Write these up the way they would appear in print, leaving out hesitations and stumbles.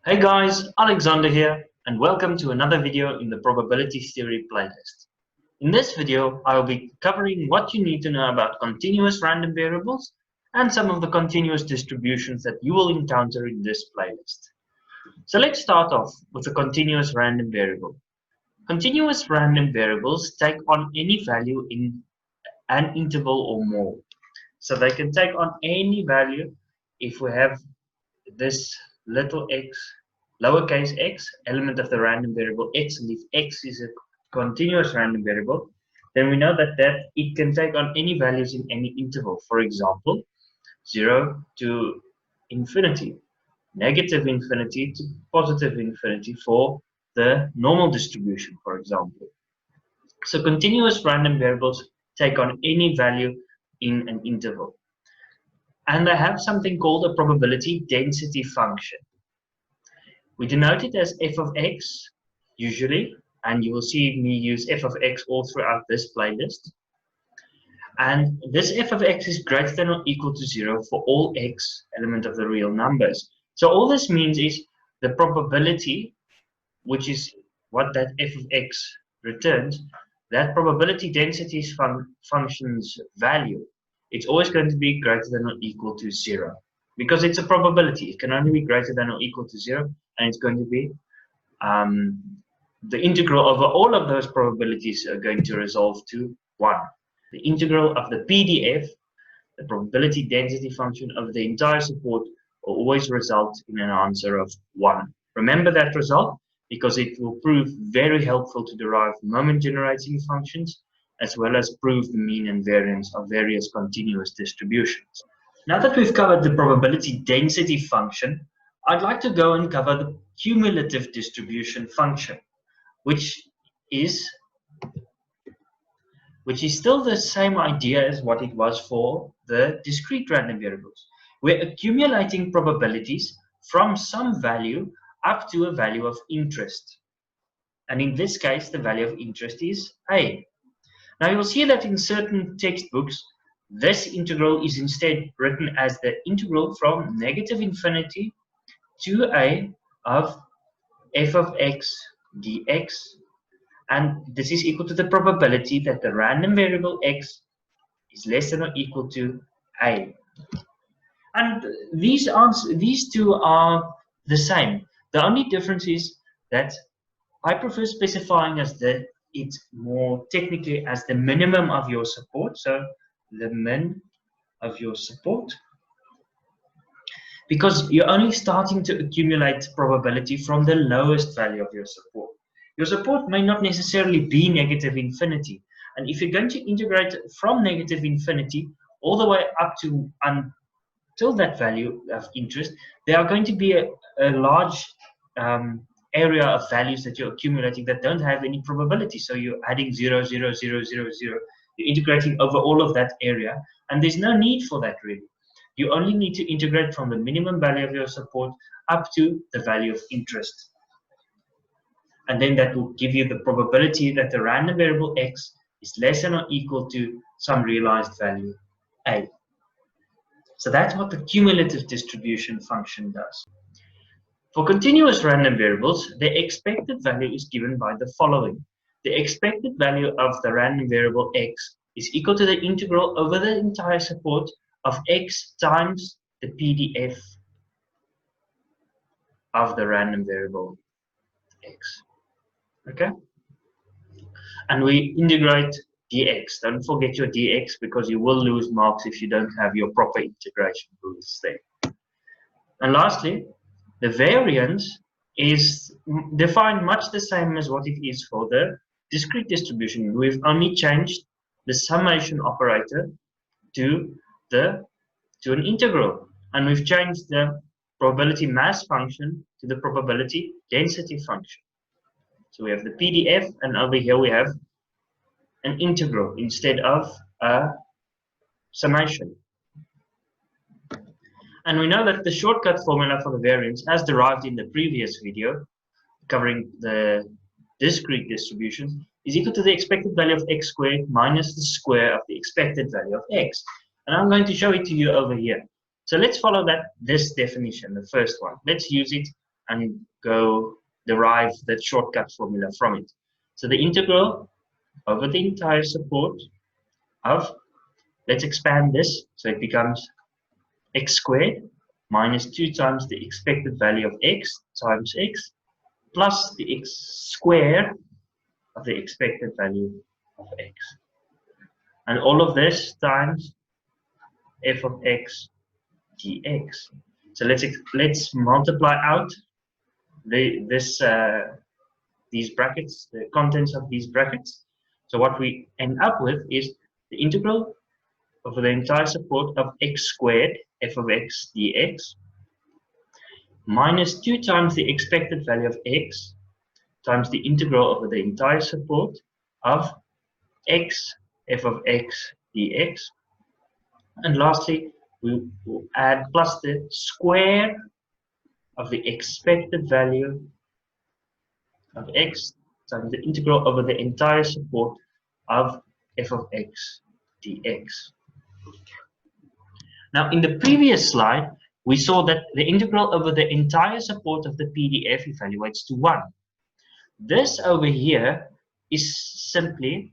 Hey guys, Alexander here, and welcome to another video in the probability theory playlist. In this video, I will be covering what you need to know about continuous random variables and some of the continuous distributions that you will encounter in this playlist. So let's start off with a continuous random variable. Continuous random variables take on any value in an interval or more. So they can take on any value if we have this little x, lowercase x, element of the random variable x, and if x is a continuous random variable, then we know that it can take on any values in any interval. For example, 0 to infinity, negative infinity to positive infinity for the normal distribution, for example. So continuous random variables take on any value in an interval. And they have something called a probability density function. We denote it as f of x usually, and you will see me use f of x all throughout this playlist. And this f of x is greater than or equal to 0 for all x element of the real numbers. So all this means is the probability, which is what that f of x returns, that probability density function's value, it's always going to be greater than or equal to 0. Because it's a probability, it can only be greater than or equal to 0, and it's going to be the integral over all of those probabilities are going to resolve to 1. The integral of the PDF, the probability density function of the entire support, will always result in an answer of 1. Remember that result because it will prove very helpful to derive moment generating functions as well as prove the mean and variance of various continuous distributions. Now that we've covered the probability density function, I'd like to go and cover the cumulative distribution function, which is still the same idea as what it was for the discrete random variables. We're accumulating probabilities from some value up to a value of interest. And in this case, the value of interest is a. Now you'll see that in certain textbooks, this integral is instead written as the integral from negative infinity to a of f of x dx, and this is equal to the probability that the random variable x is less than or equal to a. And these two are the same. The only difference is that I prefer specifying as it's more technically as the minimum of your support, so the min of your support, because you're only starting to accumulate probability from the lowest value of your support. Your support may not necessarily be negative infinity, and if you're going to integrate from negative infinity all the way up to until that value of interest, there are going to be a large area of values that you're accumulating that don't have any probability. So you're adding 0, 0, 0, 0, 0. You're integrating over all of that area, and there's no need for that really. You only need to integrate from the minimum value of your support up to the value of interest. And then that will give you the probability that the random variable x is less than or equal to some realized value a. So that's what the cumulative distribution function does. For continuous random variables, the expected value is given by the following. The expected value of the random variable x is equal to the integral over the entire support of x times the PDF of the random variable x. Okay? And we integrate dx. Don't forget your dx because you will lose marks if you don't have your proper integration rules there. And lastly, the variance is defined much the same as what it is for the discrete distribution. We've only changed the summation operator to an integral, and we've changed the probability mass function to the probability density function. So we have the PDF, and over here we have an integral instead of a summation. And we know that the shortcut formula for the variance, as derived in the previous video covering the discrete distribution, is equal to the expected value of x squared minus the square of the expected value of x. And I'm going to show it to you over here. So let's follow this definition, the first one. Let's use it and go derive that shortcut formula from it. So the integral over the entire support of, let's expand this, so it becomes x squared minus 2 times the expected value of x times x plus the x square of the expected value of x. And all of this times f of x dx. So let's multiply out these brackets, the contents of these brackets. So what we end up with is the integral over the entire support of x squared f of x dx minus 2 times the expected value of x times the integral over the entire support of x f of x dx. And lastly, we will add plus the square of the expected value of x times the integral over the entire support of f of x dx. Now, in the previous slide, we saw that the integral over the entire support of the PDF evaluates to 1. This over here is simply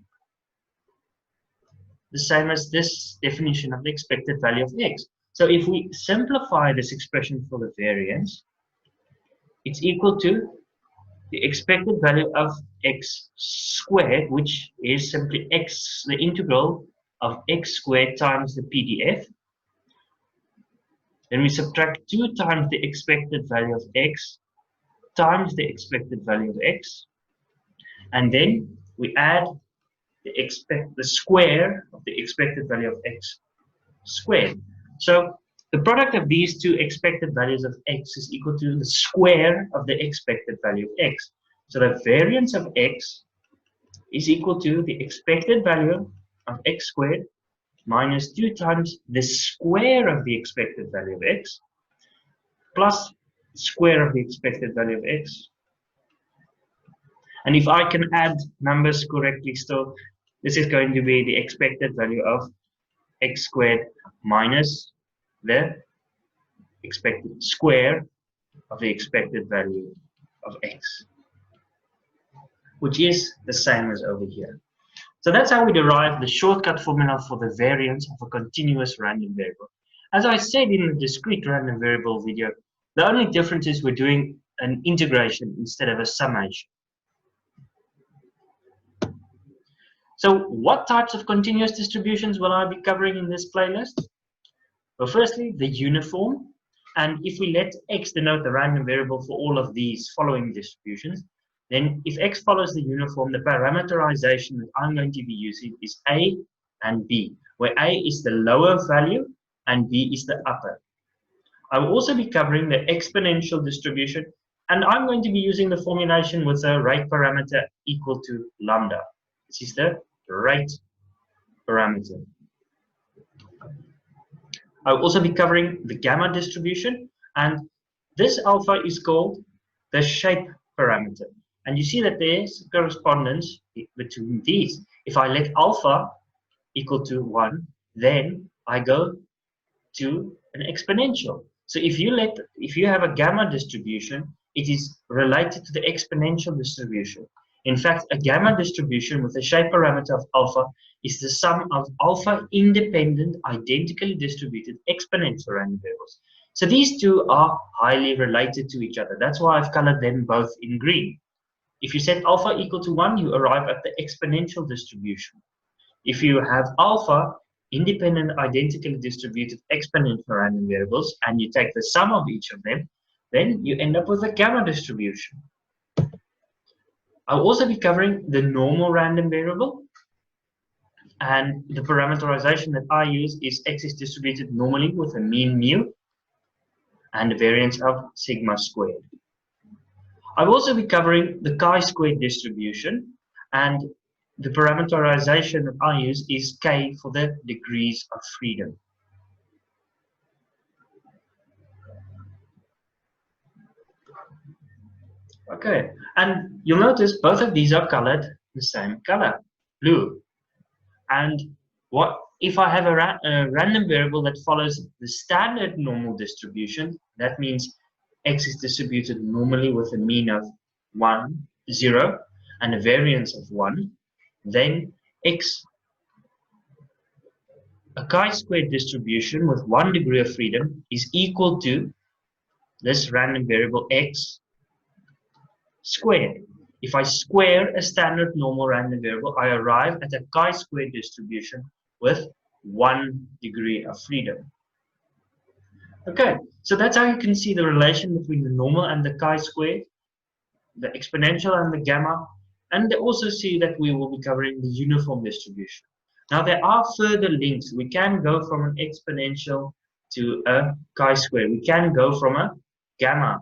the same as this definition of the expected value of x. So if we simplify this expression for the variance, it's equal to the expected value of x squared, which is simply x, the integral of x squared times the PDF. Then we subtract 2 times the expected value of x times the expected value of x. And then we add the square of the expected value of x squared. So the product of these two expected values of x is equal to the square of the expected value of x. So the variance of x is equal to the expected value of x squared minus 2 times the square of the expected value of x plus the square of the expected value of x. And if I can add numbers correctly still, this is going to be the expected value of x squared minus the expected square of the expected value of x, which is the same as over here. So that's how we derive the shortcut formula for the variance of a continuous random variable. As I said in the discrete random variable video, the only difference is we're doing an integration instead of a summation. So what types of continuous distributions will I be covering in this playlist? Well, firstly, the uniform. And if we let x denote the random variable for all of these following distributions, then if x follows the uniform, the parameterization that I'm going to be using is a and b, where a is the lower value and b is the upper. I will also be covering the exponential distribution, and I'm going to be using the formulation with a rate parameter equal to lambda. This is the rate parameter. I will also be covering the gamma distribution, and this alpha is called the shape parameter. And you see that there's correspondence between these. If I let alpha equal to 1, then I go to an exponential. So if you have a gamma distribution, it is related to the exponential distribution. In fact, a gamma distribution with a shape parameter of alpha is the sum of alpha independent, identically distributed exponential random variables. So these two are highly related to each other. That's why I've colored them both in green. If you set alpha equal to 1, you arrive at the exponential distribution. If you have alpha independent, identically distributed exponential random variables, and you take the sum of each of them, then you end up with a gamma distribution. I'll also be covering the normal random variable, and the parameterization that I use is x is distributed normally with a mean mu and a variance of sigma squared. I'll also be covering the chi-squared distribution, and the parameterization that I use is k for the degrees of freedom. Okay, and you'll notice both of these are colored the same color, blue. And what if I have a random variable that follows the standard normal distribution? That means x is distributed normally with a mean of 1, 0 and a variance of 1, then a chi-squared distribution with 1 degree of freedom is equal to this random variable x squared. If I square a standard normal random variable, I arrive at a chi-squared distribution with 1 degree of freedom. Okay, so that's how you can see the relation between the normal and the chi-squared, the exponential and the gamma, and they also see that we will be covering the uniform distribution. Now there are further links. We can go from an exponential to a chi-square. We can go from a gamma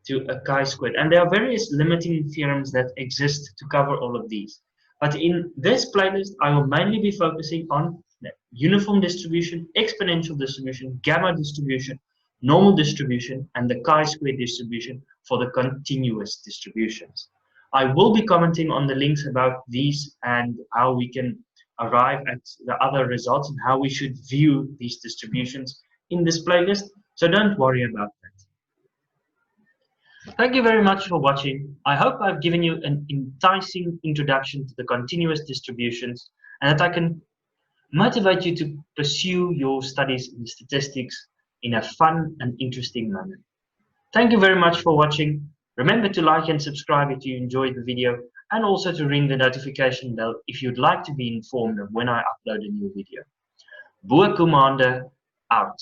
to a chi-squared. And there are various limiting theorems that exist to cover all of these. But in this playlist, I will mainly be focusing on the uniform distribution, exponential distribution, gamma distribution, normal distribution, and the chi-square distribution for the continuous distributions. I will be commenting on the links about these and how we can arrive at the other results and how we should view these distributions in this playlist. So don't worry about that. Thank you very much for watching. I hope I've given you an enticing introduction to the continuous distributions and that I can motivate you to pursue your studies in statistics in a fun and interesting manner. Thank you very much for watching. Remember to like and subscribe if you enjoyed the video and also to ring the notification bell if you'd like to be informed of when I upload a new video. Boer Commander out.